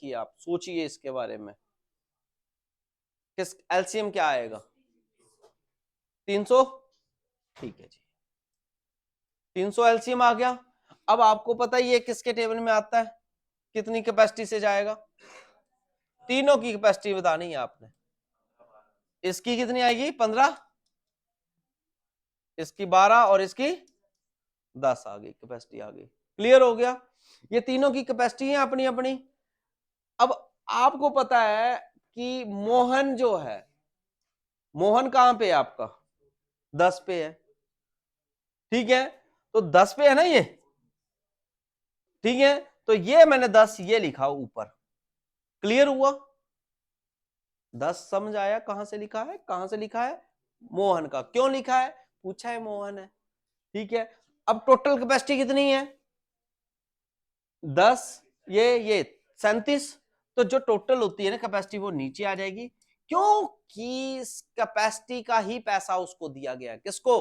किया, आप सोचिए इसके बारे में, किस एलसीएम क्या आएगा? 300, ठीक है जी, 300 एलसीएम आ गया। अब आपको पता ही है किसके टेबल में आता है, कितनी कैपेसिटी से जाएगा, तीनों की कैपेसिटी बतानी है आपने। इसकी कितनी आएगी 15, इसकी 12 और इसकी 10 आ गई, कैपेसिटी आ गई। क्लियर हो गया? ये तीनों की कैपेसिटी है अपनी अपनी। अब आपको पता है कि मोहन जो है, मोहन कहां पे है आपका, 10 पे है, ठीक है, तो 10 पे है ना ये, ठीक है, तो ये मैंने 10 ये लिखा ऊपर। क्लियर हुआ? 10 समझ आया कहां से लिखा है, कहां से लिखा है, मोहन का। क्यों लिखा है, पूछा है, मोहन है, ठीक है। अब टोटल कैपेसिटी कितनी है, 10, ये 37, तो जो टोटल होती है ना कैपेसिटी वो नीचे आ जाएगी, क्योंकि इस कैपेसिटी का ही पैसा उसको दिया गया है। किसको,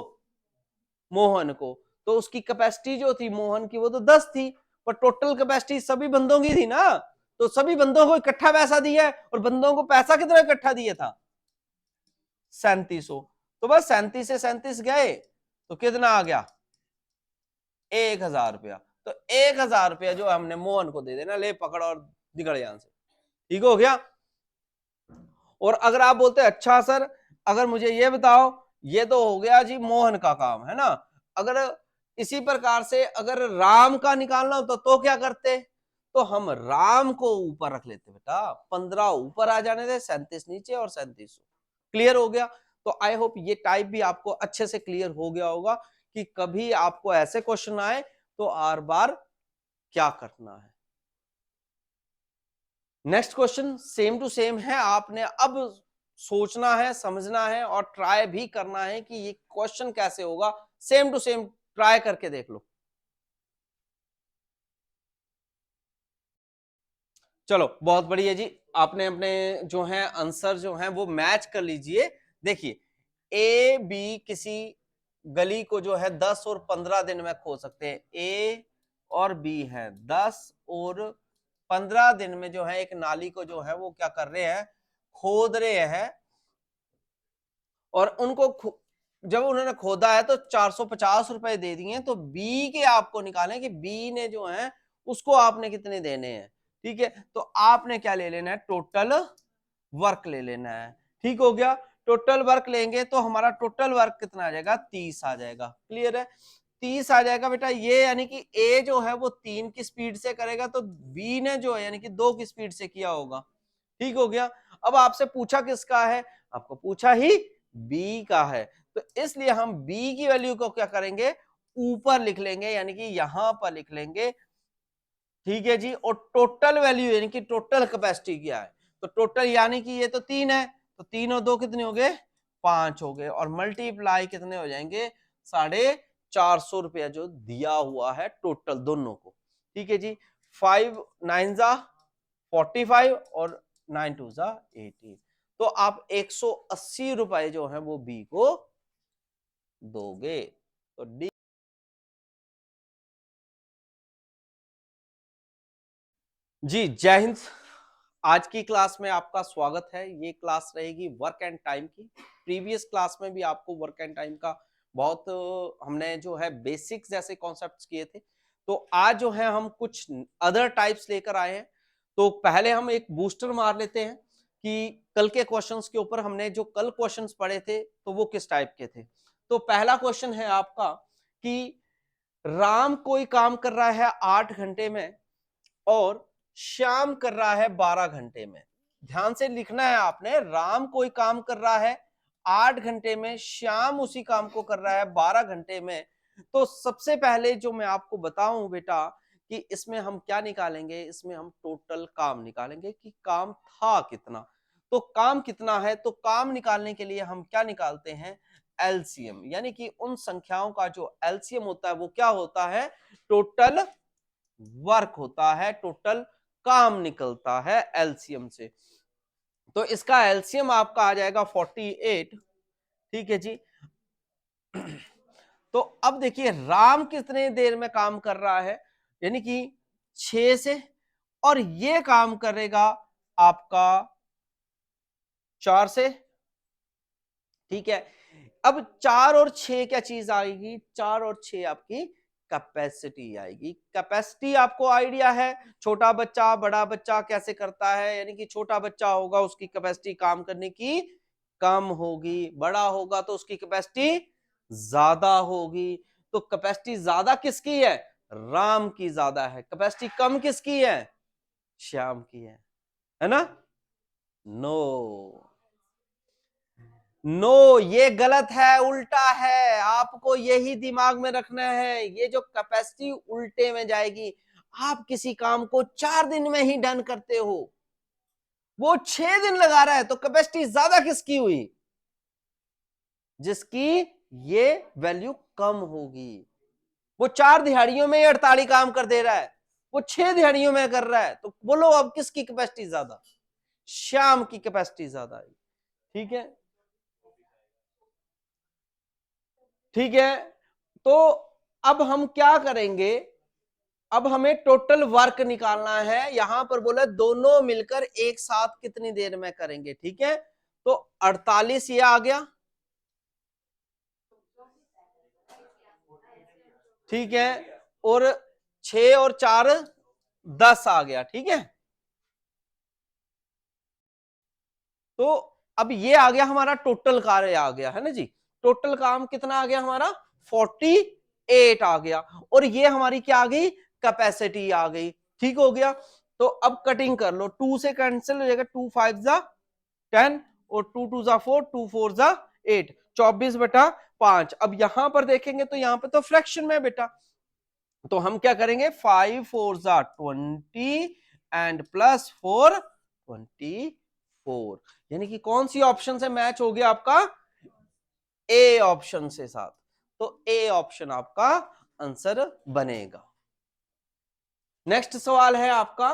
मोहन को। तो उसकी कैपेसिटी जो थी मोहन की वो तो 10 थी, पर टोटल कैपेसिटी सभी बंदों की थी ना, तो सभी बंदों को इकट्ठा पैसा दिया है, और बंदों को पैसा कितना इकट्ठा दिया था, 3700। तो बस 37 से 37 गए तो कितना आ गया, 1000 रुपया। तो 1000 रुपया जो हमने मोहन को दे देना, ले पकड़ और निकल यहां से, ठीक हो गया। और अगर आप बोलते अच्छा सर, अगर मुझे ये बताओ, ये तो हो गया जी मोहन का काम है ना, अगर इसी प्रकार से अगर राम का निकालना होता तो क्या करते, तो हम राम को ऊपर रख लेते बेटा, 15 ऊपर आ जाने दे, 37 नीचे और 37। क्लियर हो गया? तो आई होप ये टाइप भी आपको अच्छे से क्लियर हो गया होगा कि कभी आपको ऐसे क्वेश्चन आए तो आर बार क्या करना है। Next question same to same है, आपने अब सोचना है, समझना है और ट्राई भी करना है कि ये क्वेश्चन कैसे होगा। सेम टू सेम ट्राई करके देख लो। चलो बहुत बढ़िया जी, आपने अपने जो है आंसर जो है वो मैच कर लीजिए। देखिए ए बी किसी गली को जो है 10 और 15 दिन में खोद सकते हैं। ए और बी है 10 और 15 दिन में जो है एक नाली को जो है वो क्या कर रहे हैं, खोद रहे हैं। और उनको जब उन्होंने खोदा है तो 450 रुपए दे दिए, तो बी के आपको निकालें कि बी ने जो है उसको आपने कितने देने हैं, ठीक है। तो आपने क्या ले लेना है, टोटल वर्क ले लेना है, ठीक हो गया। टोटल वर्क लेंगे तो हमारा टोटल वर्क कितना आ जाएगा, 30 आ जाएगा। क्लियर है, 30 आ जाएगा बेटा। ये यानी कि ए जो है वो 3 की स्पीड से करेगा, तो बी ने जो है यानी कि 2 की स्पीड से किया होगा, ठीक हो गया। अब आपसे पूछा किसका है, आपको पूछा ही बी का है, तो इसलिए हम बी की वैल्यू को क्या करेंगे, ऊपर लिख लेंगे, यानी कि यहां पर लिख लेंगे, ठीक है जी। और टोटल वैल्यू यानी कि टोटल कैपेसिटी क्या है, तो टोटल यानी कि ये तो 3 है, तो 3 और 2 कितने हो गए, 5 हो गए, और मल्टीप्लाई कितने हो जाएंगे, 450 रुपया जो दिया हुआ है टोटल दोनों को, ठीक है जी। 5 9 जा 45 और 9 2 जा 18, तो आप 180 रुपए जो है वो बी को दोगे। तो डी जी, जय हिंद। आज की क्लास में आपका स्वागत है। ये क्लास रहेगी वर्क एंड टाइम की। प्रीवियस क्लास में भी आपको वर्क एंड टाइम का बहुत हमने जो है बेसिक्स जैसे कॉन्सेप्ट्स किए थे, तो आज जो है हम कुछ अदर टाइप्स लेकर आए हैं। तो पहले हम एक बूस्टर मार लेते हैं कि कल के क्वेश्चंस के ऊपर हमने जो कल क्वेश्चंस पढ़े थे तो वो किस टाइप के थे। तो पहला क्वेश्चन है आपका कि राम कोई काम कर रहा है 8 घंटे में और श्याम कर रहा है 12 घंटे में। ध्यान से लिखना है आपने, राम कोई काम कर रहा है 8 घंटे में, श्याम उसी काम को कर रहा है 12 घंटे में। तो सबसे पहले जो मैं आपको बताऊं बेटा कि इसमें हम क्या निकालेंगे, इसमें हम टोटल काम निकालेंगे कि काम था कितना। तो काम कितना है, तो काम निकालने के लिए हम क्या निकालते हैं, एलसीएम, यानी कि उन संख्याओं का जो एलसीएम होता है वो क्या होता है, टोटल वर्क होता है, टोटल काम निकलता है एलसीएम से। तो इसका एलसीएम आपका आ जाएगा 48, ठीक है जी। तो अब देखिए राम कितने देर में काम कर रहा है, यानी कि 6 से, और ये काम करेगा आपका 4 से, ठीक है। अब 4 और 6 क्या चीज आएगी, 4 और 6 आपकी कैपेसिटी आएगी। कैपेसिटी आपको आइडिया है, छोटा बच्चा बड़ा बच्चा कैसे करता है, यानी कि छोटा बच्चा होगा उसकी कैपेसिटी काम करने की कम होगी, बड़ा होगा तो उसकी कैपेसिटी ज्यादा होगी। तो कैपेसिटी ज्यादा किसकी है, राम की ज्यादा है, कैपेसिटी कम किसकी है, श्याम की है ना। नो नो, ये गलत है, उल्टा है, आपको यही दिमाग में रखना है। ये जो कैपेसिटी उल्टे में जाएगी, आप किसी काम को 4 दिन में ही डन करते हो, वो 6 दिन लगा रहा है, तो कैपेसिटी ज्यादा किसकी हुई, जिसकी ये वैल्यू कम होगी। वो 4 दिहाड़ियों में 48 काम कर दे रहा है, वो 6 दिहाड़ियों में कर रहा है, तो बोलो अब किसकी कैपेसिटी ज्यादा, श्याम की कैपेसिटी ज्यादा है। ठीक है, ठीक है। तो अब हम क्या करेंगे, अब हमें टोटल वर्क निकालना है। यहां पर बोला दोनों मिलकर एक साथ कितनी देर में करेंगे, ठीक है। तो 48 ये आ गया, ठीक है, और 6 और 4 10 आ गया, ठीक है। तो अब ये आ गया हमारा टोटल कार्य आ गया है ना जी, टोटल काम कितना आ गया हमारा 48 आ गया, और ये हमारी क्या आ गई, कैपेसिटी आ गई, ठीक हो गया। तो अब कटिंग कर लो, 2 से कैंसिल हो जाएगा, 2 5 जा 10 और 2 2 जा 4, 2 4 जा 8, 24/5। अब यहां पर देखेंगे तो यहां पर तो फ्रैक्शन में बेटा, तो हम क्या करेंगे, 5 4 जा 20 एंड प्लस 4 24, यानी कि कौन सी ऑप्शन से मैच हो गया आपका, ए ऑप्शन से साथ, तो ए ऑप्शन आपका आंसर बनेगा। नेक्स्ट सवाल है आपका,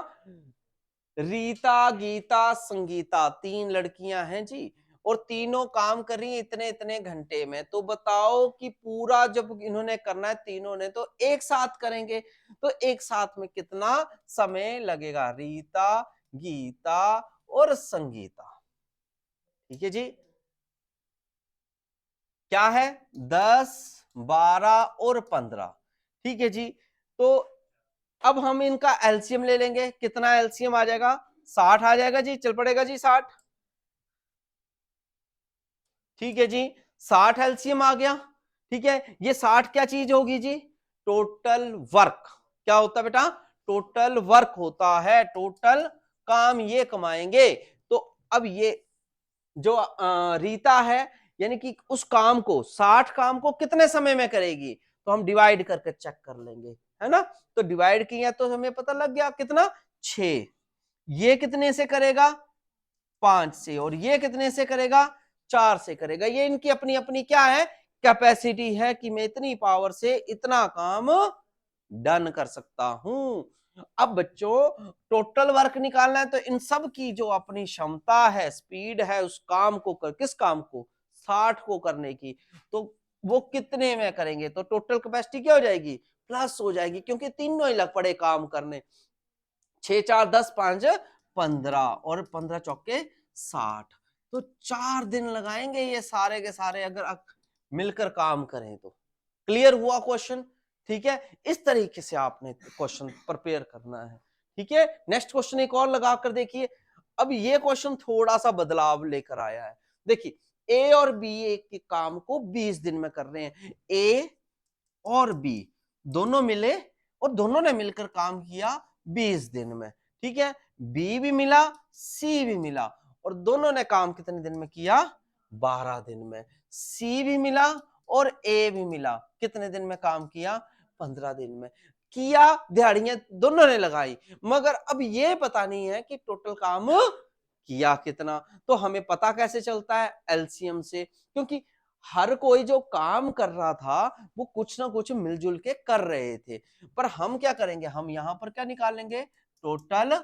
रीता गीता संगीता 3 लड़कियां हैं जी, और तीनों काम कर रही हैं इतने इतने घंटे में, तो बताओ कि पूरा जब इन्होंने करना है तीनों ने, तो एक साथ करेंगे, तो एक साथ में कितना समय लगेगा, रीता गीता और संगीता, ठीक है जी। क्या है, 10 12 और 15, ठीक है जी। तो अब हम इनका एलसीएम ले लेंगे, कितना एलसीएम आ जाएगा, 60 आ जाएगा जी, चल पड़ेगा जी 60, ठीक है जी, 60 एलसीएम आ गया, ठीक है। ये 60 क्या चीज होगी जी, टोटल वर्क, क्या होता है बेटा, टोटल वर्क होता है, टोटल काम ये कमाएंगे। तो अब ये जो रीता है, यानी कि उस काम को 60 काम को कितने समय में करेगी, तो हम डिवाइड करके चेक कर लेंगे, है ना। तो डिवाइड किया तो हमें पता लग गया कितना, 6, ये कितने से करेगा, 5 से, और ये कितने से करेगा, 4 से करेगा। ये इनकी अपनी अपनी क्या है, कैपेसिटी है कि मैं इतनी पावर से इतना काम डन कर सकता हूं। अब बच्चों टोटल वर्क निकालना है, तो इन सब की जो अपनी क्षमता है, स्पीड है उस काम को किस काम को, 60 को करने की, तो वो कितने में करेंगे, तो टोटल कैपेसिटी क्या हो जाएगी, प्लस हो जाएगी, क्योंकि तीनों ही लग पड़े काम करने, 6 4 10 5 15 और 15 चौके 60, तो 4 दिन लगाएंगे ये सारे के सारे अगर मिलकर काम करें तो। क्लियर हुआ क्वेश्चन, ठीक है। इस तरीके से आपने क्वेश्चन प्रिपेयर करना है, ठीक है। नेक्स्ट क्वेश्चन एक और लगा कर देखिए। अब ये क्वेश्चन थोड़ा सा बदलाव लेकर आया है, देखिए ए और बी एक के काम को 20 दिन में कर रहे हैं, ए और बी दोनों मिले और दोनों ने मिलकर काम किया 20 दिन में, ठीक है। बी भी मिला, सी भी मिला, और दोनों ने काम कितने दिन में किया, 12 दिन में। सी भी मिला और ए भी मिला, कितने दिन में काम किया, 15 दिन में किया, दिहाड़ियां दोनों ने लगाई, मगर अब ये पता नहीं है कि टोटल काम किया कितना। तो हमें पता कैसे चलता है, एलसीएम से, क्योंकि हर कोई जो काम कर रहा था वो कुछ ना कुछ मिलजुल के कर रहे थे। पर हम क्या करेंगे, हम यहां पर क्या निकालेंगे, टोटल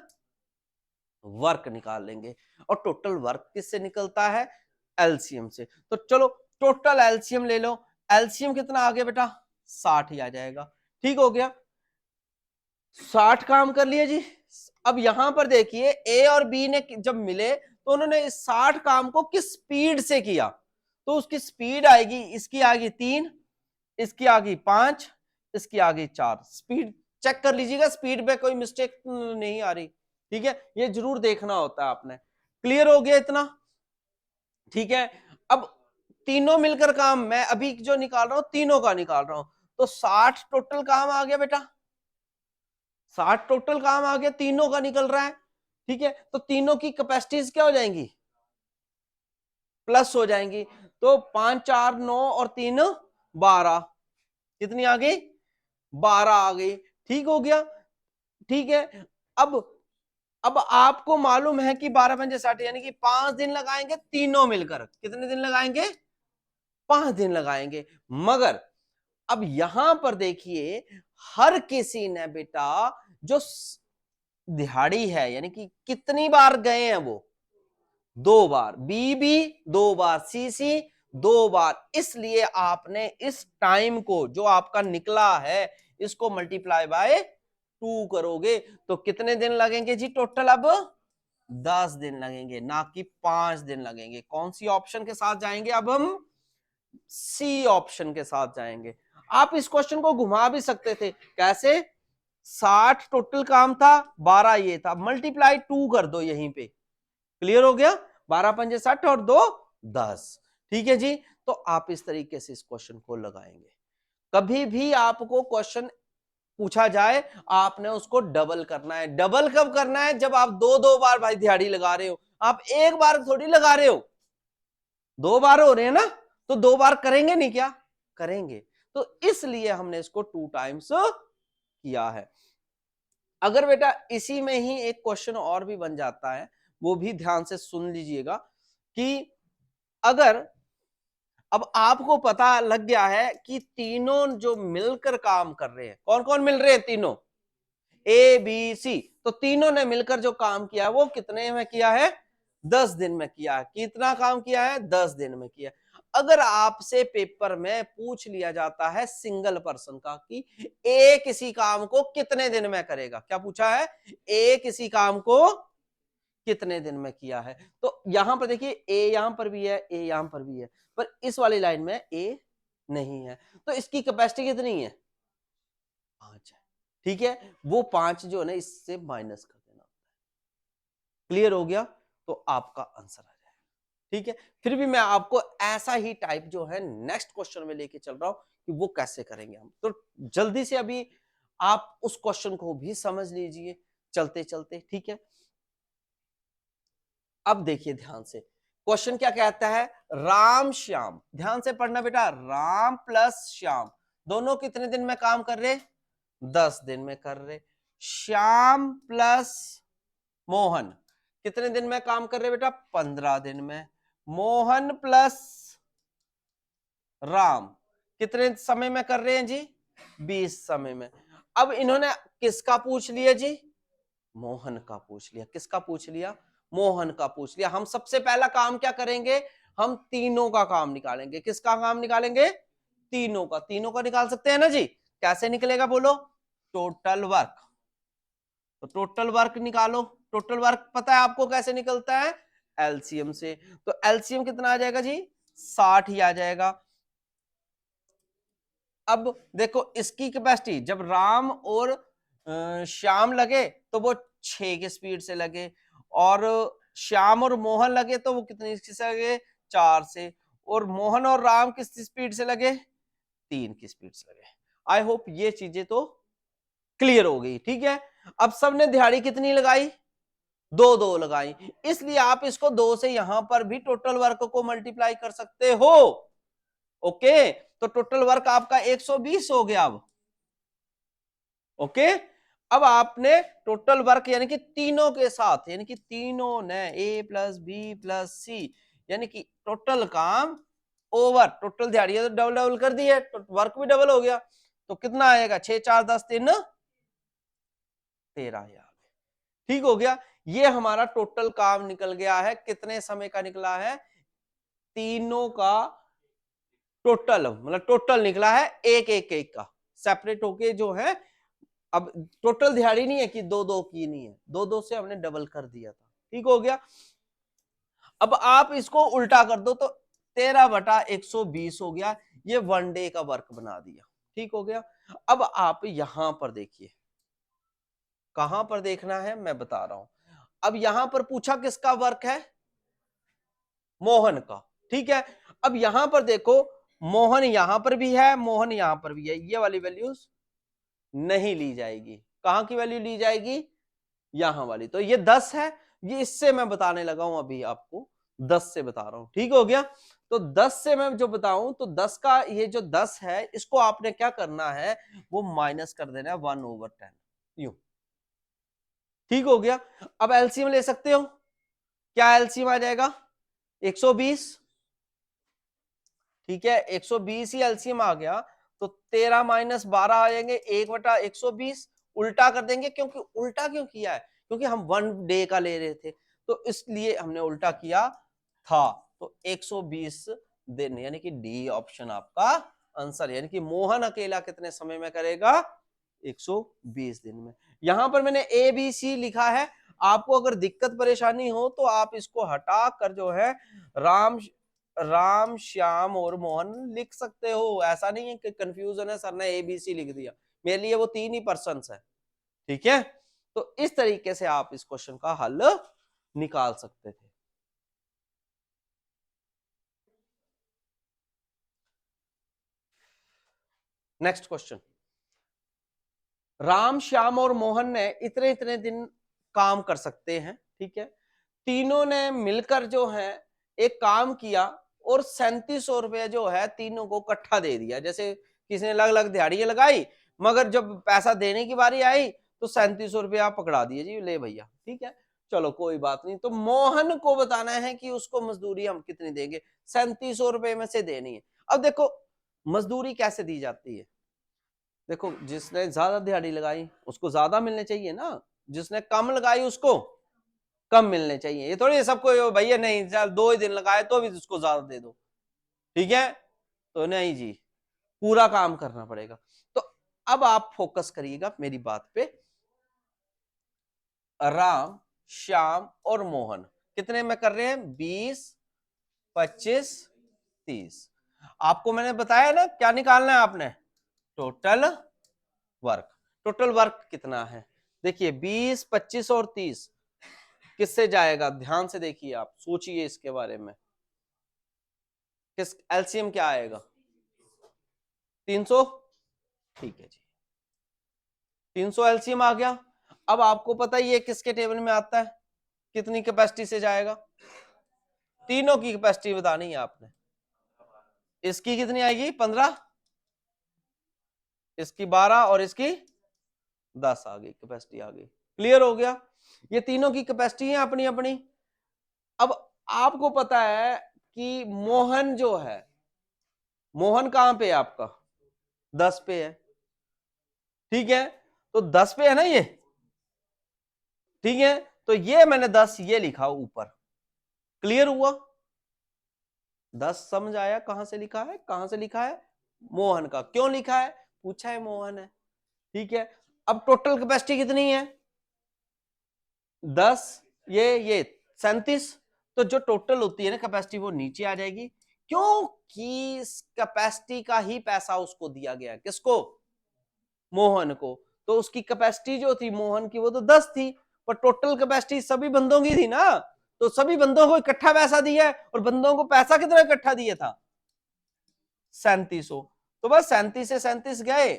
वर्क निकाल लेंगे, और टोटल वर्क किससे निकलता है, एलसीएम से। तो चलो टोटल एलसीएम ले लो, एलसीएम कितना आ गया बेटा, 60 ही आ जाएगा, ठीक हो गया। 60 काम कर लिया जी, अब यहां पर देखिए ए और बी ने जब मिले तो उन्होंने इस 60 काम को किस स्पीड से किया, तो उसकी स्पीड आएगी, इसकी आएगी 3, इसकी आएगी 5, इसकी आएगी 4। स्पीड चेक कर लीजिएगा, स्पीड पे कोई मिस्टेक नहीं आ रही, ठीक है, ये जरूर देखना होता है आपने। क्लियर हो गया इतना, ठीक है। अब तीनों मिलकर काम मैं अभी जो निकाल रहा हूं तीनों का निकाल रहा हूं, तो 60 टोटल काम आ गया बेटा, 60 टोटल काम आ गया, तीनों का निकल रहा है, ठीक है। तो तीनों की कैपेसिटीज क्या हो जाएंगी, प्लस हो जाएंगी। तो 5 4 9 और 3 12, कितनी आ गई, 12 आ गई, ठीक हो गया, ठीक है। अब आपको मालूम है कि 12 पंजे 60, यानी कि 5 दिन लगाएंगे तीनों मिलकर, कितने दिन लगाएंगे, 5 दिन लगाएंगे। मगर अब यहां पर देखिए हर किसी ने बेटा जो दिहाड़ी है, यानी कि कितनी बार गए हैं वो, 2 बार, बी भी 2 बार, सी सी 2 बार, इसलिए आपने इस टाइम को जो आपका निकला है इसको मल्टीप्लाई बाय 2 करोगे, तो कितने दिन लगेंगे जी टोटल, अब 10 दिन लगेंगे, ना कि 5 दिन लगेंगे। कौन सी ऑप्शन के साथ जाएंगे, अब हम सी ऑप्शन के साथ जाएंगे। आप इस क्वेश्चन को घुमा भी सकते थे, कैसे, 60 टोटल काम था, 12 ये था, मल्टीप्लाई 2 कर दो यहीं पे, क्लियर हो गया, 12 पंजे 60 और 2 10, ठीक है जी। तो आप इस तरीके से इस क्वेश्चन को लगाएंगे। कभी भी आपको क्वेश्चन पूछा जाए आपने उसको डबल करना है। डबल कब करना है, जब आप 2 बार भाई दिहाड़ी लगा रहे हो, आप एक बार थोड़ी लगा रहे हो, 2 बार हो रहे हैं ना, तो 2 बार करेंगे नहीं क्या, करेंगे। तो इसलिए हमने इसको 2 टाइम्स किया है। अगर बेटा इसी में ही एक क्वेश्चन और भी बन जाता है, वो भी ध्यान से सुन लीजिएगा, कि अगर अब आपको पता लग गया है कि तीनों जो मिलकर काम कर रहे हैं, कौन कौन मिल रहे हैं, तीनों ए बी सी, तो तीनों ने मिलकर जो काम किया वो कितने में किया है, 10 दिन में किया है। कितना काम किया है, 10 दिन में किया। अगर आपसे पेपर में पूछ लिया जाता है सिंगल पर्सन का कि ए किसी काम को कितने दिन में करेगा, क्या पूछा है, ए किसी काम को कितने दिन में किया है, तो यहां पर देखिए ए यहां पर भी है, ए यहां पर भी है, पर इस वाली लाइन में ए नहीं है, तो इसकी कैपेसिटी कितनी है, 5 है, ठीक है। वो 5 जो है ना इससे माइनस कर देना, क्लियर हो गया, तो आपका आंसर आ जाएगा, ठीक है। फिर भी मैं आपको ऐसा ही टाइप जो है नेक्स्ट क्वेश्चन में लेके चल रहा हूं कि वो कैसे करेंगे हम, तो जल्दी से अभी आप उस क्वेश्चन को भी समझ लीजिए चलते चलते, ठीक है। अब देखिए ध्यान से, क्वेश्चन क्या कहता है, राम श्याम, ध्यान से पढ़ना बेटा, राम प्लस श्याम दोनों कितने दिन में काम कर रहे, 10 दिन में कर रहे। श्याम प्लस मोहन कितने दिन में काम कर रहे बेटा, 15 दिन में। मोहन प्लस राम कितने समय में कर रहे हैं जी, 20 समय में। अब इन्होंने किसका पूछ लिया जी, मोहन का पूछ लिया, किसका पूछ लिया, मोहन का पूछ लिया। हम सबसे पहला काम क्या करेंगे, हम तीनों का काम निकालेंगे। किसका काम निकालेंगे, तीनों का, तीनों का निकाल सकते हैं ना जी, कैसे निकलेगा बोलो, टोटल वर्क, तो टोटल वर्क निकालो। टोटल वर्क पता है आपको कैसे निकलता है, एलसीएम से, तो एलसीएम कितना आ जाएगा जी, 60 ही आ जाएगा। अब देखो इसकी कैपेसिटी, जब राम और श्याम लगे तो वो 6 की स्पीड से लगे, और श्याम और मोहन लगे तो वो कितनी से लगे, 4 से, और मोहन और राम किस स्पीड से लगे, 3 की स्पीड से लगे। आई होप ये चीजें तो क्लियर हो गई, ठीक है। अब सबने दिहाड़ी कितनी लगाई, 2 लगाई, इसलिए आप इसको 2 से यहां पर भी टोटल वर्क को मल्टीप्लाई कर सकते हो, ओके। तो टोटल वर्क आपका 120 हो गया अब, ओके। अब आपने टोटल वर्क यानी कि तीनों के साथ, यानी कि तीनों ने ए प्लस बी प्लस सी, यानी कि टोटल काम ओवर, टोटल दिहाड़ी तो डबल डबल कर दी है, तो वर्क भी डबल हो गया, तो कितना आएगा, 6 4 10 3 13,000, ठीक हो गया। ये हमारा टोटल काम निकल गया है, कितने समय का निकला है, तीनों का टोटल, मतलब टोटल निकला है एक एक एक का, सेपरेट होके जो है अब टोटल दिहाड़ी नहीं है कि दो दो की नहीं है, दो दो से हमने डबल कर दिया था, ठीक हो गया। अब आप इसको उल्टा कर दो तो 13/120 हो गया, ये 1 डे का वर्क बना दिया, ठीक हो गया। अब आप यहां पर देखिए, कहां पर देखना है मैं बता रहा हूं। अब यहां पर पूछा किसका वर्क है, मोहन का, ठीक है। अब यहां पर देखो, मोहन यहां पर भी है, मोहन यहां पर भी है, ये वाली वैल्यूज नहीं ली जाएगी। कहां की वैल्यू ली जाएगी, यहां वाली। तो ये 10 है, ये इससे मैं बताने लगा हूं अभी आपको, 10 से बता रहा हूं, ठीक हो गया। तो 10 से मैं जो बताऊं तो 10 का ये जो 10 है, इसको आपने क्या करना है, वो माइनस कर देना है 1/10, यूं, ठीक हो गया। अब एलसीएम ले सकते हो, क्या एलसीएम आ जाएगा, 120, ठीक है, 120 ही एलसीएम आ गया। तो 13 - 12 आ जाएंगे, 1/120, उल्टा कर देंगे। क्योंकि उल्टा क्यों किया है, क्योंकि हम 1 डे का ले रहे थे, तो इसलिए हमने उल्टा किया था। तो 120 दिन, यानी कि डी ऑप्शन आपका आंसर, यानी कि मोहन अकेला कितने समय में करेगा, 120 दिन में। यहां पर मैंने ए बी सी लिखा है, आपको अगर दिक्कत परेशानी हो तो आप इसको हटा कर जो है राम श्याम और मोहन लिख सकते हो। ऐसा नहीं है कि कंफ्यूजन है, सर ने एबीसी लिख दिया, मेरे लिए वो 3 ही पर्सन्स है, ठीक है। तो इस तरीके से आप इस क्वेश्चन का हल निकाल सकते थे। नेक्स्ट क्वेश्चन, राम श्याम और मोहन ने इतने इतने दिन काम कर सकते हैं, ठीक है। तीनों ने मिलकर जो है एक काम किया और 3700 रुपये जो है तीनों को इकट्ठा दे दिया। जैसे किसी ने अलग अलग दिहाड़ियां लगाई, मगर जब पैसा देने की बारी आई तो 3700 रुपया पकड़ा दिए, जी ले भैया, ठीक है, चलो कोई बात नहीं। तो मोहन को बताना है कि उसको मजदूरी हम कितनी देंगे, 3700 रुपये में से देनी है। अब देखो मजदूरी कैसे दी जाती है, देखो जिसने ज्यादा दिहाड़ी लगाई उसको ज्यादा मिलने चाहिए ना, जिसने कम लगाई उसको कम मिलने चाहिए। ये थोड़ी सबको भैया नहीं चल 2 ही दिन लगाए तो भी उसको ज्यादा दे दो, ठीक है, तो नहीं जी, पूरा काम करना पड़ेगा। तो अब आप फोकस करिएगा मेरी बात पे। राम श्याम और मोहन कितने में कर रहे हैं, 20 25 30। आपको मैंने बताया ना क्या निकालना है आपने, टोटल वर्क। टोटल वर्क कितना है, देखिए 20 25 और 30 किससे जाएगा, ध्यान से देखिए, आप सोचिए इसके बारे में। किस एलसीएम क्या आएगा, 300, ठीक है जी, 300 एलसीएम आ गया। अब आपको पता ही है किसके टेबल में आता है, कितनी कैपेसिटी से जाएगा, तीनों की कैपेसिटी बतानी है आपने। इसकी कितनी आएगी, 15, इसकी 12 और इसकी 10 आ गई, कैपेसिटी आ गई। क्लियर हो गया, ये तीनों की कैपेसिटी है अपनी अपनी। अब आपको पता है कि मोहन जो है, मोहन कहां पे है आपका, 10 पे है, ठीक है, तो 10 पे है ना ये, ठीक है, तो ये मैंने 10 ये लिखा ऊपर। क्लियर हुआ, 10 समझ आया कहां से लिखा है, कहां से लिखा है, मोहन का। क्यों लिखा है, पूछा है मोहन है, ठीक है। अब टोटल कैपेसिटी कितनी है, 10, ये 37। तो जो टोटल होती है ना कैपेसिटी वो नीचे आ जाएगी, क्योंकि इस कैपेसिटी का ही पैसा उसको दिया गया, किसको, मोहन को। तो उसकी कैपेसिटी जो थी मोहन की वो तो 10 थी, पर टोटल कैपेसिटी सभी बंदों की थी ना, तो सभी बंदों को इकट्ठा पैसा दिया है, और बंदों को पैसा कितना इकट्ठा दिया था, 3700। तो बस 37 से 37 गए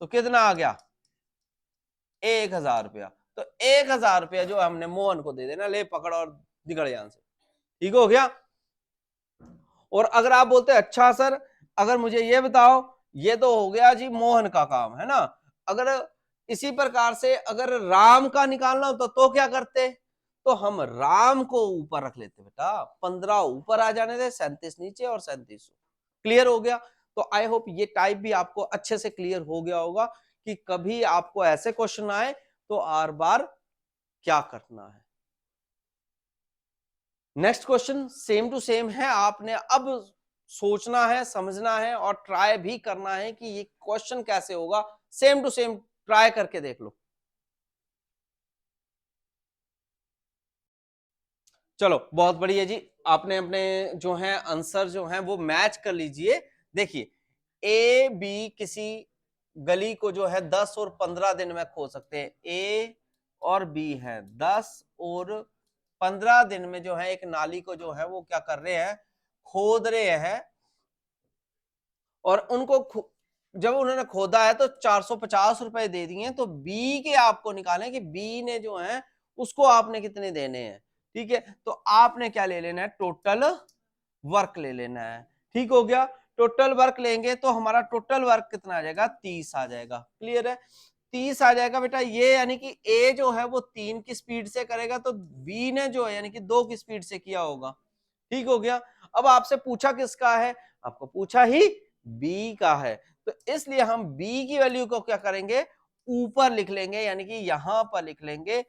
तो कितना आ गया, 1000 रुपया। तो 1000 रुपया जो हमने मोहन को दे देना, ले पकड़ और निकल यहां से, ठीक हो गया। और अगर आप बोलते हैं अच्छा सर, अगर मुझे ये बताओ, ये तो हो गया जी मोहन का काम है ना, अगर इसी प्रकार से अगर राम का निकालना होता तो क्या करते, तो हम राम को ऊपर रख लेते, बेटा 15 ऊपर आ जाने दे, 37 नीचे और 37। क्लियर हो गया। तो आई होप ये टाइप भी आपको अच्छे से क्लियर हो गया होगा कि कभी आपको ऐसे क्वेश्चन आए तो हर बार क्या करना है। Next question same to same है, आपने अब सोचना है, समझना है और ट्राई भी करना है कि ये क्वेश्चन कैसे होगा, सेम टू सेम ट्राई करके देख लो। चलो बहुत बढ़िया जी, आपने अपने जो है आंसर जो है वो मैच कर लीजिए। देखिए ए बी किसी गली को जो है 10 और 15 दिन में खो सकते हैं। ए और बी है 10 और 15 दिन में जो है एक नाली को जो है वो क्या कर रहे हैं, खोद रहे हैं। और उनको जब उन्होंने खोदा है तो 450 रुपए दे दिए, तो बी के आपको निकालें कि बी ने जो है उसको आपने कितने देने हैं। ठीक है, तो आपने क्या ले लेना है, टोटल वर्क ले लेना है। ठीक हो गया, टोटल वर्क लेंगे तो हमारा टोटल वर्क कितना आ जाएगा, 30 आ जाएगा। क्लियर है, 30 आ जाएगा बेटा। ये यानी कि ए जो है वो 3 की स्पीड से करेगा, तो बी ने जो है यानी कि 2 की स्पीड से किया होगा। ठीक हो गया। अब आपसे पूछा किसका है, आपको पूछा ही बी का है, तो इसलिए हम बी की वैल्यू को क्या करेंगे, ऊपर लिख लेंगे, यानी कि यहां पर लिख लेंगे।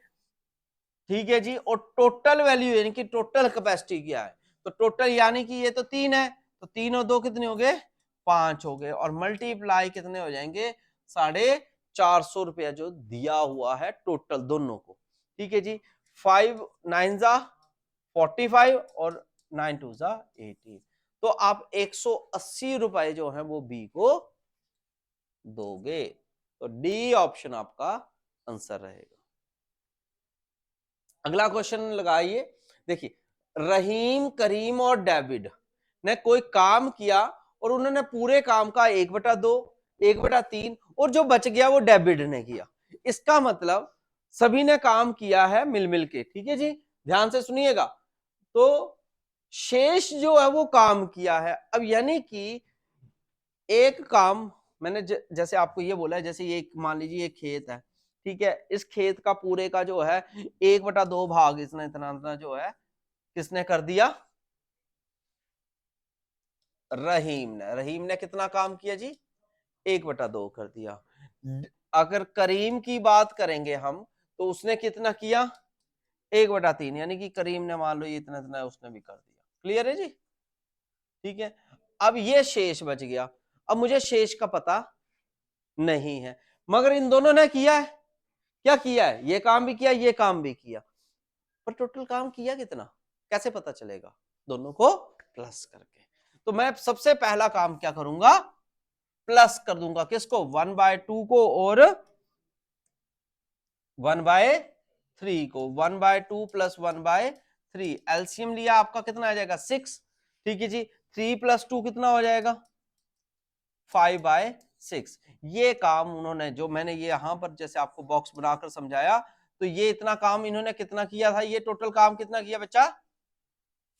ठीक है जी, और टोटल वैल्यू यानी कि टोटल कैपेसिटी क्या है, तो टोटल यानी कि ये तो 3 है, तो 3 और 2 कितने हो गए, 5 हो गए, और मल्टीप्लाई कितने हो जाएंगे, 450 रुपया जो दिया हुआ है टोटल दोनों को। ठीक है जी, 5 9 जा 45 और 9 2 जा 18, तो आप 180 रुपए जो है वो बी को दोगे। तो डी ऑप्शन आपका आंसर रहेगा। अगला क्वेश्चन लगाइए। देखिए, रहीम, करीम और डेविड ने कोई काम किया और उन्होंने पूरे काम का 1/2, 1/3 और जो बच गया वो डेविड ने किया। इसका मतलब सभी ने काम किया है मिल मिल के। ठीक है जी, ध्यान से सुनिएगा। तो शेष जो है वो काम किया है। अब यानी कि एक काम मैंने जैसे आपको ये बोला है, जैसे ये मान लीजिए ये खेत है। ठीक है, इस खेत का पूरे का जो है 1/2 भाग इसने इतना इतना जो है किसने कर दिया, रहीम ने कितना काम किया जी, 1/2 कर दिया। अगर करीम की बात करेंगे हम, तो उसने कितना किया, 1/3, यानी कि करीम ने मान लो ये इतना इतना उसने भी कर दिया। क्लियर है जी। ठीक है, अब ये शेष बच गया। अब मुझे शेष का पता नहीं है, मगर इन दोनों ने किया है। क्या किया है, ये काम भी किया, ये काम भी किया, पर टोटल काम किया कितना, कैसे पता चलेगा, दोनों को प्लस करके। तो मैं सबसे पहला काम क्या करूंगा, प्लस कर दूंगा, किसको, 1/2 को और 1/3 को। 1/2 प्लस 1/3, एलसीएम लिया आपका कितना आ जाएगा, 6। ठीक है जी, 3 + 2 कितना हो जाएगा, 5/6। ये काम उन्होंने, जो मैंने ये यहां पर जैसे आपको बॉक्स बनाकर समझाया, तो ये इतना काम इन्होंने कितना किया था, ये टोटल काम कितना किया बच्चा,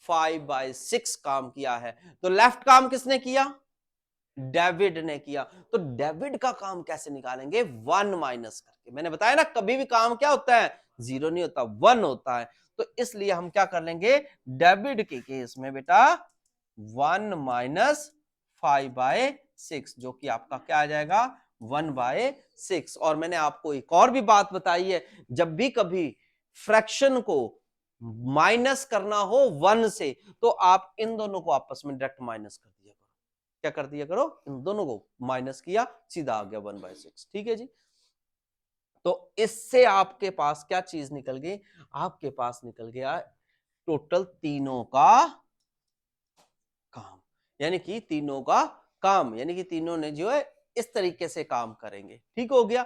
5/6 काम किया है। तो लेफ्ट काम किसने किया, डेविड ने किया। तो डेविड का काम कैसे निकालेंगे, 1 माइनस करके। मैंने बताया ना, कभी भी काम क्या होता है, 0 नहीं होता, 1 होता है। तो इसलिए हम क्या कर लेंगे, डेविड के केस में बेटा 1 माइनस 5/6, जो कि आपका क्या आ जाएगा, 1/6। और मैंने आपको एक और भी बात बताई है, जब भी कभी फ्रैक्शन को माइनस करना हो 1 से, तो आप इन दोनों को आपस में डायरेक्ट माइनस कर दिया करो। क्या कर दिया करो, इन दोनों को माइनस किया, सीधा आ गया 1/6। ठीक है जी, तो इससे आपके पास क्या चीज निकल गई, आपके पास निकल गया टोटल तीनों का काम, यानी कि तीनों का काम, यानी कि तीनों ने जो है इस तरीके से काम करेंगे। ठीक हो गया।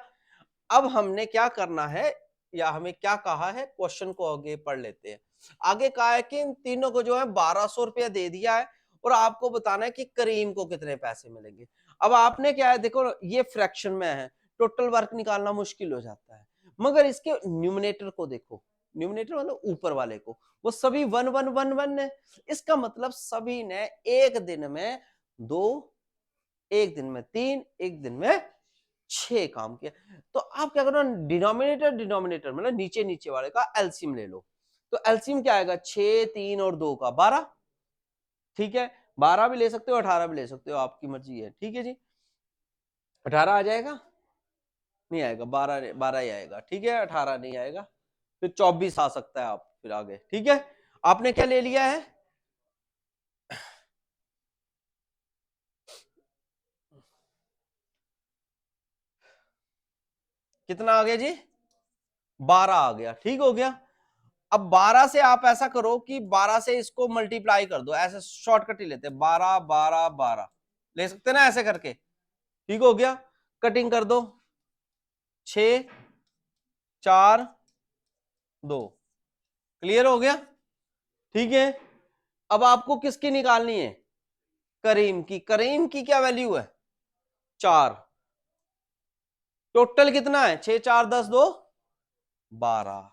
अब हमने क्या करना है, या हमें क्या कहा है, क्वेश्चन को आगे पढ़ लेते हैं। आगे कहा है कि इन तीनों को जो है 1200 रुपया दे दिया है, और आपको बताना है कि करीम को कितने पैसे मिलेंगे। अब आपने क्या है, देखो ये फ्रैक्शन में है, टोटल वर्क निकालना मुश्किल हो जाता है, मगर इसके न्यूमिनेटर को देखो, न्यूमिनेटर मतलब ऊपर वाले को, वो सभी 1 1 1 1 है। इसका मतलब सभी ने एक दिन में 2, एक दिन में 3, एक दिन में 6 काम किया। तो आप क्या करो, डिनोमिनेटर डिनोमिनेटर मतलब नीचे नीचे वाले का एलसीएम ले लो। तो एलसीएम क्या आएगा, 6, 3 और 2 का 12। ठीक है, 12 भी ले सकते हो, 18 भी ले सकते हो, आपकी मर्जी है। ठीक है जी, 18 आ जाएगा, नहीं आएगा, 12 12 ही आएगा। ठीक है, 18 नहीं आएगा, फिर 24 आ सकता है, आप फिर आगे। ठीक है, आपने क्या ले लिया है, कितना आ गया जी, 12 आ गया। ठीक हो गया। अब 12 से आप ऐसा करो कि 12 से इसको मल्टीप्लाई कर दो, ऐसे शॉर्टकट ही लेते हैं, 12 12 12 ले सकते ना ऐसे करके। ठीक हो गया। कटिंग कर दो, 6 4 2, क्लियर हो गया। ठीक है। अब आपको किसकी निकालनी है, करीम की। करीम की क्या वैल्यू है, 4। टोटल कितना है, 6 4 10 2 12,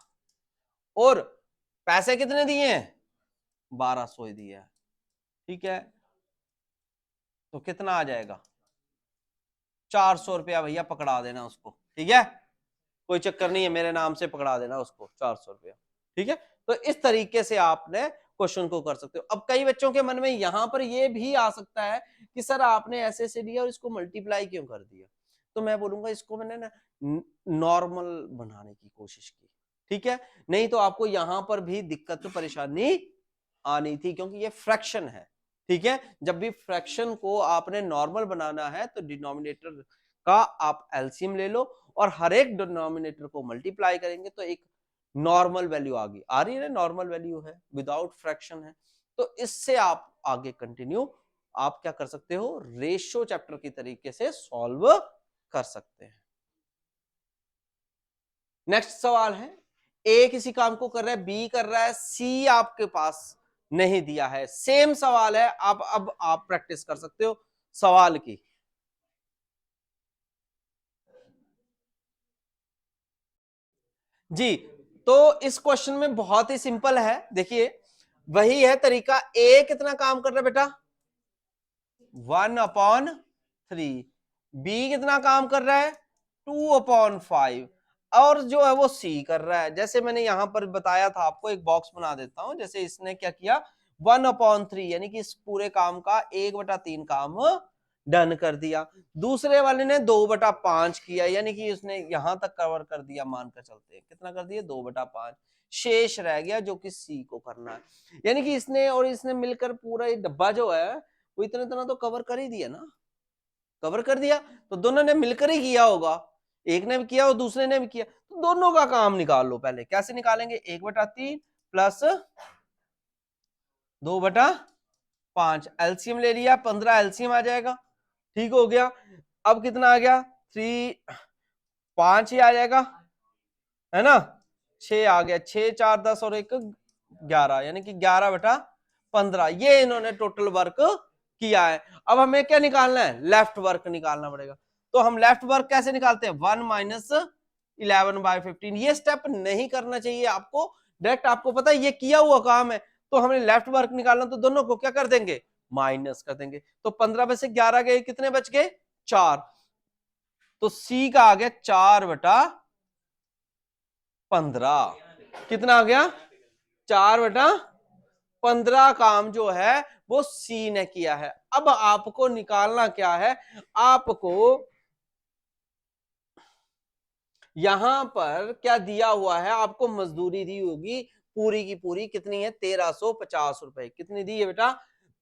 और पैसे कितने दिए हैं, 1200 दिए हैं। ठीक है, तो कितना आ जाएगा, 400 रुपया भैया पकड़ा देना उसको। ठीक है, कोई चक्कर नहीं है, मेरे नाम से पकड़ा देना उसको 400 रुपया। ठीक है, तो इस तरीके से आपने क्वेश्चन को कर सकते हो। अब कई बच्चों के मन में यहां पर यह भी आ सकता है कि सर आपने ऐसे से लिया और इसको मल्टीप्लाई क्यों कर दिया, तो मैं बोलूंगा इसको मैंने ना नॉर्मल बनाने की कोशिश की। ठीक है, नहीं तो आपको यहां पर भी दिक्कत परेशानी आनी थी, क्योंकि ये फ्रैक्शन है। ठीक है, जब भी फ्रैक्शन को आपने नॉर्मल बनाना है तो डिनोमिनेटर का आप एलसीएम ले लो और हर एक डिनोमिनेटर को मल्टीप्लाई करेंगे तो एक नॉर्मल वैल्यू आ रही है, नॉर्मल वैल्यू है, विदाउट फ्रैक्शन है। तो इससे आप आगे कंटिन्यू आप क्या कर सकते हो, रेशियो चैप्टर की तरीके से सॉल्व कर सकते हैं। नेक्स्ट सवाल है, ए किसी काम को कर रहा है, बी कर रहा है, सी आपके पास नहीं दिया है। सेम सवाल है, अब आप प्रैक्टिस कर सकते हो सवाल की। जी, तो इस क्वेश्चन में बहुत ही सिंपल है, देखिए वही है तरीका। ए कितना काम कर रहा है बेटा, 1/3। बी कितना काम कर रहा है, 2/5। और जो है वो सी कर रहा है। जैसे मैंने यहां पर बताया था आपको, एक बॉक्स बना देता हूं। जैसे इसने क्या किया, 1/3 यानी कि इस पूरे काम का 1/3 काम डन कर दिया। दूसरे वाले ने 2/5 किया, यानी कि उसने यहां तक कवर कर दिया। मानकर चलते हैं कितना कर दिया, 2/5। शेष रह गया जो कि सी को करना है, यानी कि इसने और इसने मिलकर पूरा ये डब्बा जो है वो इतना इतना तो कवर कर ही दिया ना, कवर कर दिया। तो दोनों ने मिलकर ही किया होगा, एक ने भी किया और दूसरे ने भी किया, तो दोनों का काम निकाल लो। पहले कैसे निकालेंगे, 1/3 प्लस 2/5, एलसीएम ले लिया, 15 एलसीएम आ जाएगा। ठीक हो गया। अब कितना आ गया, 5 ही आ जाएगा, है ना। 6 आ गया, 6 4 10 और 1 11, यानी कि 11/15। ये इन्होंने टोटल वर्क किया है। अब हमें क्या निकालना है, लेफ्ट वर्क निकालना पड़ेगा। तो हम लेफ्ट वर्क कैसे निकालते हैं, 1 - 11/15। ये स्टेप नहीं करना चाहिए आपको, डायरेक्ट आपको पता है ये किया हुआ काम है, तो हमें लेफ्ट वर्क निकालना, तो दोनों को क्या कर देंगे, माइनस कर देंगे। तो 15 में से 11 गए, कितने बच गए, 4। तो सी का आ गया 4/15। कितना आ गया, 4/15 काम जो है वो सी ने किया है। अब आपको निकालना क्या है, आपको यहां पर क्या दिया हुआ है, आपको मजदूरी दी होगी पूरी की पूरी, कितनी है, 1350 रुपए। कितनी दी है बेटा,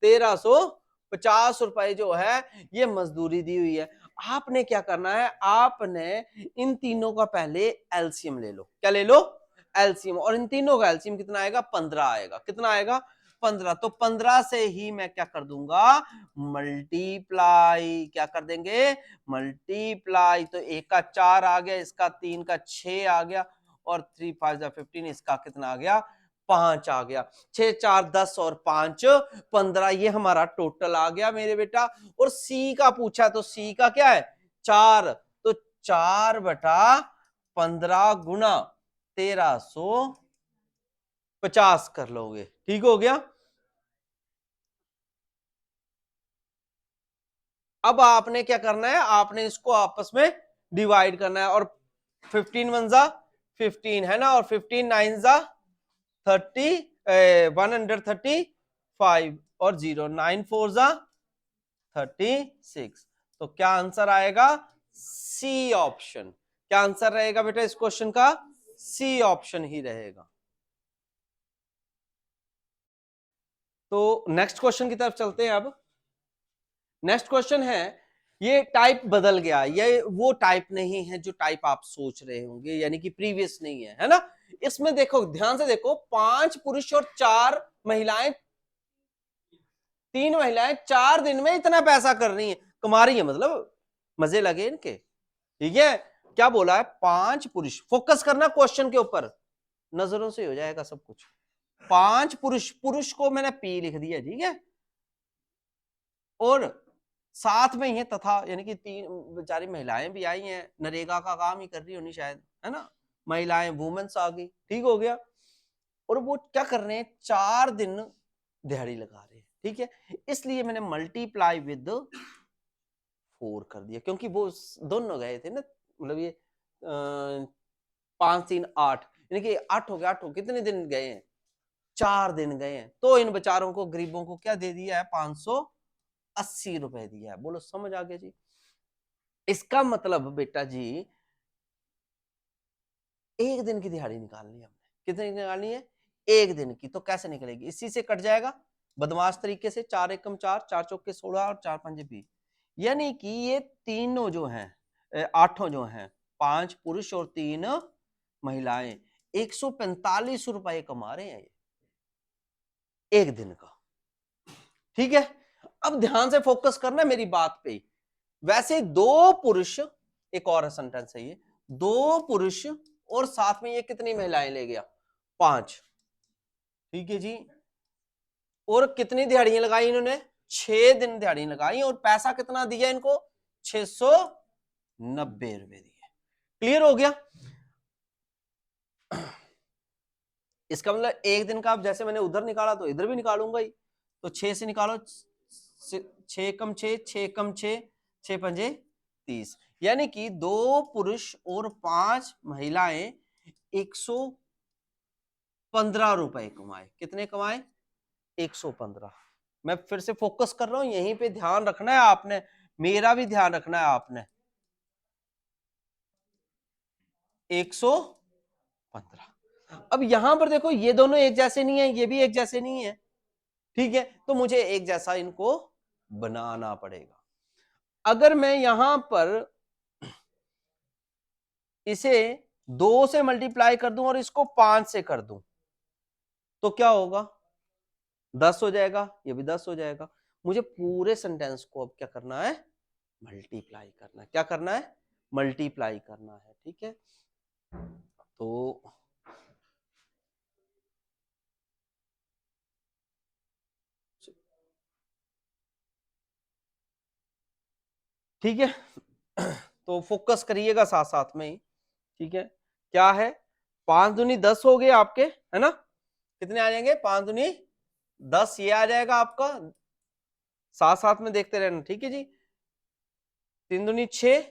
1350 रुपए जो है ये मजदूरी दी हुई है। आपने क्या करना है, आपने इन तीनों का पहले एलसीएम ले लो। क्या ले लो, एलसीएम। और इन तीनों का एलसीएम कितना आएगा, 15 आएगा। कितना आएगा, 15। तो 15 से ही मैं क्या कर दूंगा, मल्टीप्लाई। क्या कर देंगे, मल्टीप्लाई। तो एक का 4 आ गया, इसका 3 का 6 आ गया, और 3 5 15, इसका कितना आ गया, 5 आ गया। 6 4 10 और 5 15, ये हमारा टोटल आ गया मेरे बेटा। और सी का पूछा, तो सी का क्या है, 4। तो 4/15 गुना 1350 कर लोगे। ठीक हो गया। अब आपने क्या करना है, आपने इसको आपस में डिवाइड करना है। और 15 1 जा 15 है ना, और 15 9 जा 30, 135, और 0 9 4 जा 36। तो क्या आंसर आएगा, सी ऑप्शन। क्या आंसर रहेगा बेटा इस क्वेश्चन का, सी ऑप्शन ही रहेगा। तो नेक्स्ट क्वेश्चन की तरफ चलते हैं। अब नेक्स्ट क्वेश्चन है, ये टाइप बदल गया, ये वो टाइप नहीं है जो टाइप आप सोच रहे होंगे, यानी कि प्रीवियस नहीं है ना। इसमें देखो, ध्यान से देखो, 5 पुरुष और 4 महिलाएं, 3 महिलाएं 4 दिन में इतना पैसा कर रही है, कमा रही है, मतलब मजे लगे इनके। ठीक है, क्या बोला है, 5 पुरुष, फोकस करना क्वेश्चन के ऊपर, नजरों से हो जाएगा सब कुछ। 5 पुरुष, पुरुष को मैंने पी लिख दिया, ठीक है, और साथ में ही है तथा, यानी कि 3 बेचारी महिलाएं भी आई हैं, नरेगा का काम ही कर रही होनी शायद, है ना, महिलाएं, वुमेन्स आ गई, ठीक हो गया। और वो क्या कर रहे हैं, 4 दिन दिहाड़ी लगा रहे हैं, ठीक है। इसलिए मैंने मल्टीप्लाई विद 4 कर दिया, क्योंकि वो दोनों गए थे ना, मतलब ये 5 3 8, यानी कि 8 हो गया, 8 हो, कितने दिन गए हैं, 4 दिन गए हैं। तो इन बेचारों को, गरीबों को क्या दे दिया है, 580 रुपए दिया है। बोलो समझ आ गया जी। इसका मतलब बेटा जी, एक दिन की दिहाड़ी निकालनी है हमने, कितनी निकालनी है, एक दिन की। तो कैसे निकलेगी, इसी से कट जाएगा बदमाश तरीके से, 4 एकम 4, 4 चौके 16 और 4 पंजे 20, यानी कि ये तीनों जो हैं, 8 जो हैं, 5 पुरुष और 3 महिलाएं, 145 रुपए कमा रहे हैं ये एक दिन का, ठीक है। अब ध्यान से फोकस करना मेरी बात पे। वैसे 2 पुरुष, एक और सेंटेंस है ये, 2 पुरुष और साथ में ये कितनी महिलाएं ले गया, 5, ठीक है जी। और कितनी दिहाड़ियां लगाई इन्होंने, 6 दिन दिहाड़ी लगाई, और पैसा कितना दिया इनको, 690 रुपए दिए। क्लियर हो गया। इसका मतलब एक दिन का, अब जैसे मैंने उधर निकाला तो इधर भी निकालूंगा ही, तो 6 से निकालो, 6 कम 6, 6 कम 6, 6 पंजे 30, यानी कि 2 पुरुष और 5 महिलाएं 115 रुपए कमाए। कितने कमाए, 115। मैं फिर से फोकस कर रहा हूं, यहीं पे ध्यान रखना है आपने, मेरा भी ध्यान रखना है आपने। 115। अब यहां पर देखो, ये दोनों एक जैसे नहीं है, ये भी एक जैसे नहीं है, ठीक है, तो मुझे एक जैसा इनको बनाना पड़ेगा। अगर मैं यहां पर इसे 2 से मल्टीप्लाई कर दूं और इसको 5 से कर दूं, तो क्या होगा, 10 हो जाएगा, ये भी 10 हो जाएगा। मुझे पूरे सेंटेंस को अब क्या करना है, मल्टीप्लाई करना है। क्या करना है, मल्टीप्लाई करना है, ठीक है। तो ठीक है, तो फोकस करिएगा साथ साथ में ही, ठीक है। क्या है, 5 दूनी 10 हो गए आपके, है ना, कितने आ जाएंगे, 5 दूनी 10, ये आ जाएगा आपका, साथ साथ में देखते रहना, ठीक है जी। 3 दूनी 6,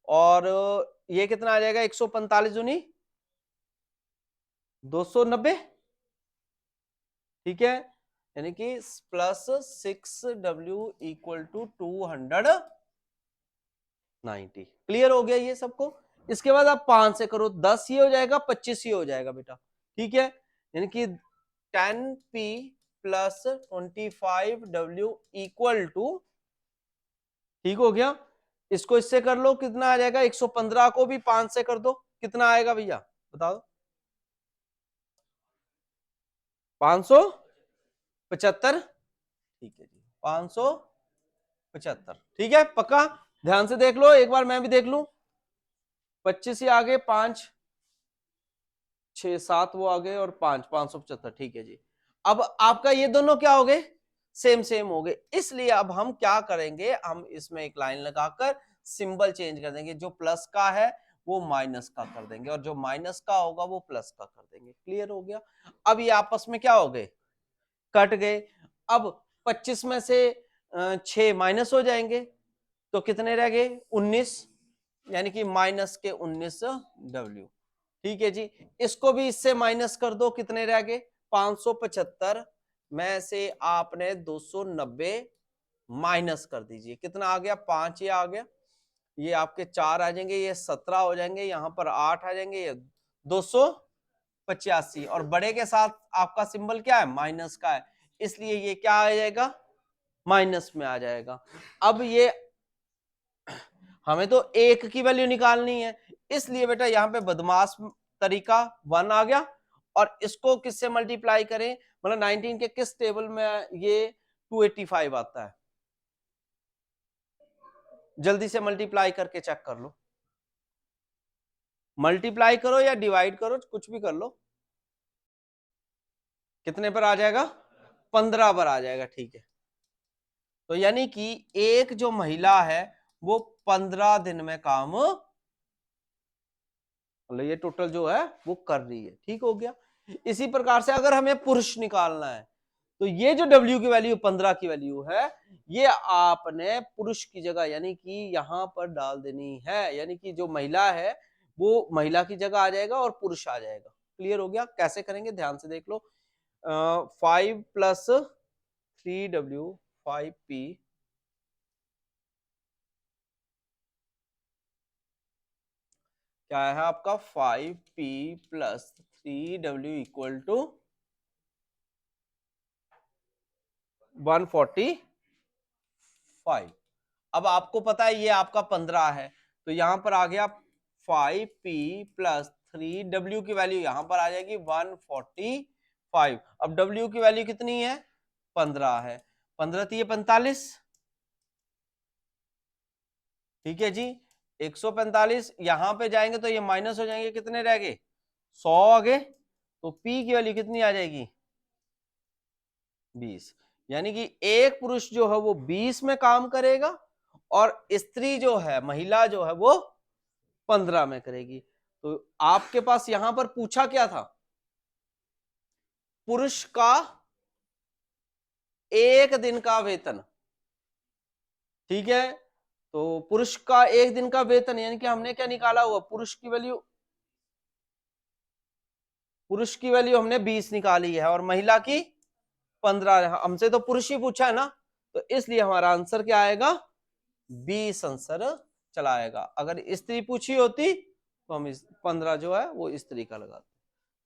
और ये कितना आ जाएगा, 145 दूनी 290, ठीक है, यानी कि plus 6W equal to 290। Clear हो गया ये सबको। इसके बाद आप 5 से करो, 10 ही हो जाएगा, 25 ही हो जाएगा बेटा, ठीक है, यानी कि 10P plus 25W equal to, ठीक हो गया। इसको इससे कर लो, कितना आ जाएगा, 115 को भी 5 से कर दो, कितना आएगा भैया बता दो, 575, ठीक है जी, 575, ठीक है, पक्का। ध्यान से देख लो, एक बार मैं भी देख लूं, 25 ही आगे, 5 6 7 वो आगे, और 5 575, ठीक है जी। अब आपका ये दोनों क्या हो गए, सेम सेम हो गए, इसलिए अब हम क्या करेंगे, हम इसमें एक लाइन लगाकर सिंबल चेंज कर देंगे, जो प्लस का है वो माइनस का कर देंगे, और जो माइनस का होगा वो प्लस का कर देंगे। क्लियर हो गया। अब ये आपस में क्या हो गए, कट गए। अब 25 में से 6 माइनस हो जाएंगे, तो कितने रह गए, 19, यानी कि माइनस के 19W, ठीक है जी। इसको भी इससे माइनस कर दो, कितने रह गए, 575 में से आपने 290 माइनस कर दीजिए, कितना आ गया, 5 ये आ गया, ये आपके 4 आ जाएंगे, ये 17 हो जाएंगे, यहां पर 8 आ जाएंगे, ये 285, और बड़े के साथ आपका सिंबल क्या है, माइनस का है, इसलिए ये क्या आ जाएगा, माइनस में आ जाएगा। अब ये हमें तो एक की वैल्यू निकालनी है, इसलिए बेटा यहाँ पे बदमाश तरीका 1 आ गया, और इसको किससे मल्टीप्लाई करें, मतलब 19 के किस टेबल में ये 285 आता है, जल्दी से मल्टीप्लाई करके चेक कर लो, मल्टीप्लाई करो या डिवाइड करो, कुछ भी कर लो, कितने पर आ जाएगा, 15 पर आ जाएगा, ठीक है। तो यानी कि एक जो महिला है वो 15 दिन में काम, मतलब ये टोटल जो है वो कर रही है, ठीक हो गया। इसी प्रकार से अगर हमें पुरुष निकालना है, तो ये जो W की वैल्यू 15 की वैल्यू है, ये आपने पुरुष की जगह यानी कि यहां पर डाल देनी है, यानी कि जो महिला है वो महिला की जगह आ जाएगा और पुरुष आ जाएगा। क्लियर हो गया? कैसे करेंगे ध्यान से देख लो। 5 प्लस 3W 5P क्या है आपका 5P plus 3W equal to 145। अब आपको पता है ये आपका 15 है, तो यहां पर आ गया 5P प्लस 3W की वैल्यू यहां पर आ जाएगी 145। अब W की वैल्यू कितनी है, 15 है, 15 तो ये 45, ठीक है जी। 145 यहां पे जाएंगे तो ये माइनस हो जाएंगे, कितने रह गए, 100 आगे, तो P की वैल्यू कितनी आ जाएगी, 20। यानी कि एक पुरुष जो है वो 20 में काम करेगा और स्त्री जो है, महिला जो है वो 15 में करेगी। तो आपके पास यहां पर पूछा क्या था, पुरुष का एक दिन का वेतन, ठीक है। तो पुरुष का एक दिन का वेतन यानी कि हमने क्या निकाला हुआ, पुरुष की वैल्यू हमने 20 निकाली है और महिला की 15। हमसे तो पुरुष ही पूछा है ना, तो इसलिए हमारा आंसर क्या आएगा, 20 आंसर चला आएगा। अगर स्त्री पूछी होती तो हम इस 15 जो है वो स्त्री का लगाते।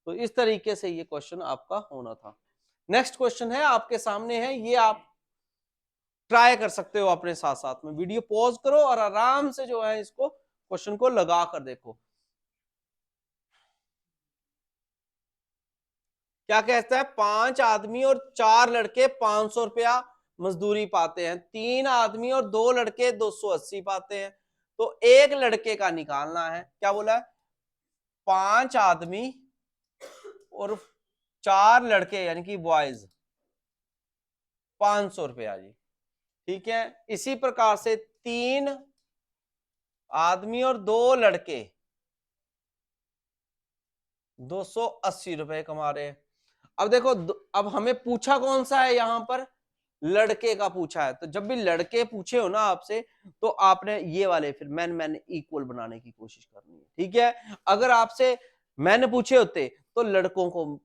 तो इस तरीके से ये क्वेश्चन आपका होना था। नेक्स्ट क्वेश्चन है आपके सामने है, ये आप ट्राई कर सकते हो अपने साथ साथ में, वीडियो पॉज करो और आराम से जो है इसको क्वेश्चन को लगा कर देखो। क्या कहता है, 5 आदमी और 4 लड़के 500 रुपया मजदूरी पाते हैं, 3 आदमी और 2 लड़के 280 पाते हैं, तो एक लड़के का निकालना है। क्या बोला है, 5 आदमी और 4 लड़के यानी कि बॉयज 500 रुपया जी, ठीक है। इसी प्रकार से 3 आदमी और 2 लड़के 280 रुपए कमा रहे हैं। अब देखो, अब हमें पूछा कौन सा है, यहां पर लड़के का पूछा है, तो जब भी लड़के पूछे हो ना आपसे, तो आपने ये वाले फिर मैन मैन इक्वल बनाने की कोशिश करनी है, ठीक है। अगर आपसे मैन पूछे होते तो लड़कों को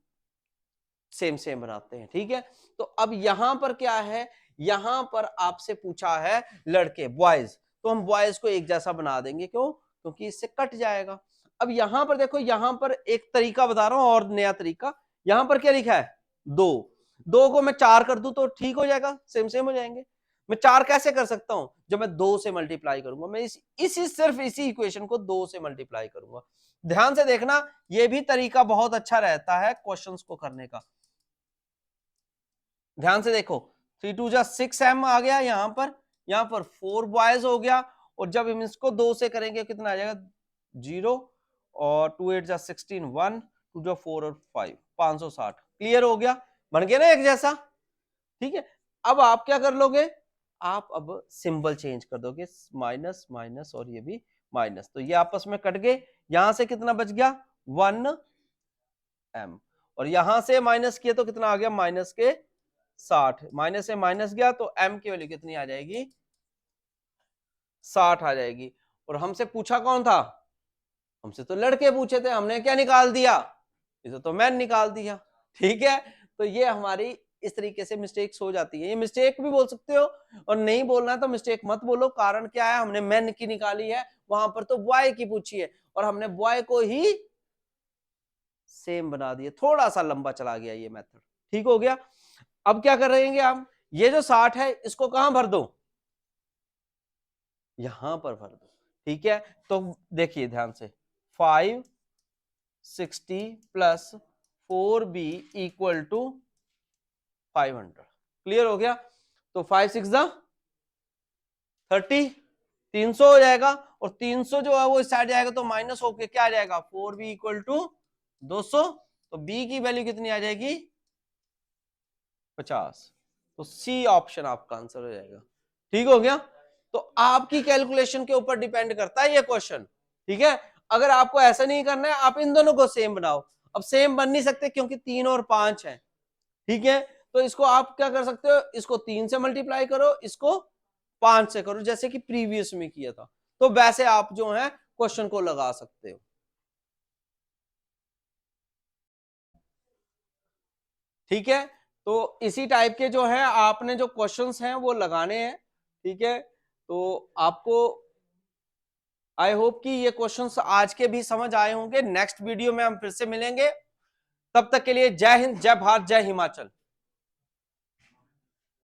सेम सेम बनाते हैं, ठीक है। तो अब यहां पर क्या है, यहां पर आपसे पूछा है लड़के बॉयज, तो हम बॉयज को एक जैसा बना देंगे, क्यों, क्योंकि इससे कट जाएगा। अब यहां पर देखो, यहां पर एक तरीका बता रहा हूं और नया तरीका, यहां पर क्या लिखा है, 2 को मैं 4 कर दूं तो ठीक हो जाएगा, सेम सेम हो जाएंगे। मैं 4 कैसे कर सकता हूं, जब मैं 2 से मल्टीप्लाई करूंगा, मैं सिर्फ इसी इक्वेशन को 2 से मल्टीप्लाई करूंगा। ध्यान से देखना, यह भी तरीका बहुत अच्छा रहता है क्वेश्चंस को करने का। ध्यान से देखो, 3 2 जा 6m आ गया, यहां पर 4 बॉयज हो गया, और जब हम इसको 2 से करेंगे कितना आ जाएगा, 0, और 2 8 जा 16, 1 2 जा 4 और 5 560। क्लियर हो गया, बन गया ना एक जैसा, ठीक है। अब आप क्या कर लोगे, आप अब सिंबल चेंज कर दोगे, माइनस माइनस और ये भी माइनस, तो ये आपस में कट गए, यहां से कितना बच गया, 1m, और यहां से माइनस किया तो कितना आ गया, माइनस के 60, माइनस से माइनस गया तो m की वैल्यू कितनी आ जाएगी, 60 आ जाएगी। और हमसे पूछा कौन था, हमसे तो लड़के पूछे थे, हमने क्या निकाल दिया, इसे तो मैन निकाल दिया, ठीक है। तो ये हमारी इस तरीके से मिस्टेक्स हो जाती है, ये मिस्टेक भी बोल सकते हो, और नहीं बोलना है तो मिस्टेक मत बोलो। कारण क्या है, हमने मैन की निकाली है, वहां पर तो बॉय की पूछी है, और हमने बॉय को ही सेम बना दिया, थोड़ा सा लंबा चला गया ये मेथड, ठीक हो गया। अब क्या कर रहेंगे हम, ये जो 60 है इसको कहां भर दो, यहां पर भर दो, ठीक है, तो देखिए ध्यान से 560 plus 4b equal to 500। Clear हो गया? तो 5 6 30, 300 हो जाएगा, और 300 जो है वो इस साइड जाएगा तो माइनस होके क्या आ जाएगा, 4b इक्वल टू 200। तो b की वैल्यू कितनी आ जाएगी, 50। तो सी ऑप्शन आपका आंसर हो जाएगा। ठीक हो गया? तो आपकी कैलकुलेशन के ऊपर डिपेंड करता है ये क्वेश्चन। ठीक है, अगर आपको ऐसा नहीं करना है, आप इन दोनों को सेम बनाओ। अब सेम बन नहीं सकते क्योंकि 3 और 5 है। ठीक है, तो इसको आप क्या कर सकते हो, इसको 3 से मल्टीप्लाई करो, इसको 5 से करो, जैसे कि प्रीवियस में किया था। तो वैसे आप जो है क्वेश्चन को लगा सकते हो। ठीक है, तो इसी टाइप के जो है आपने जो क्वेश्चंस हैं वो लगाने हैं। ठीक है, तो आपको आई होप कि ये क्वेश्चंस आज के भी समझ आए होंगे। नेक्स्ट वीडियो में हम फिर से मिलेंगे, तब तक के लिए जय हिंद, जय भारत, जय हिमाचल।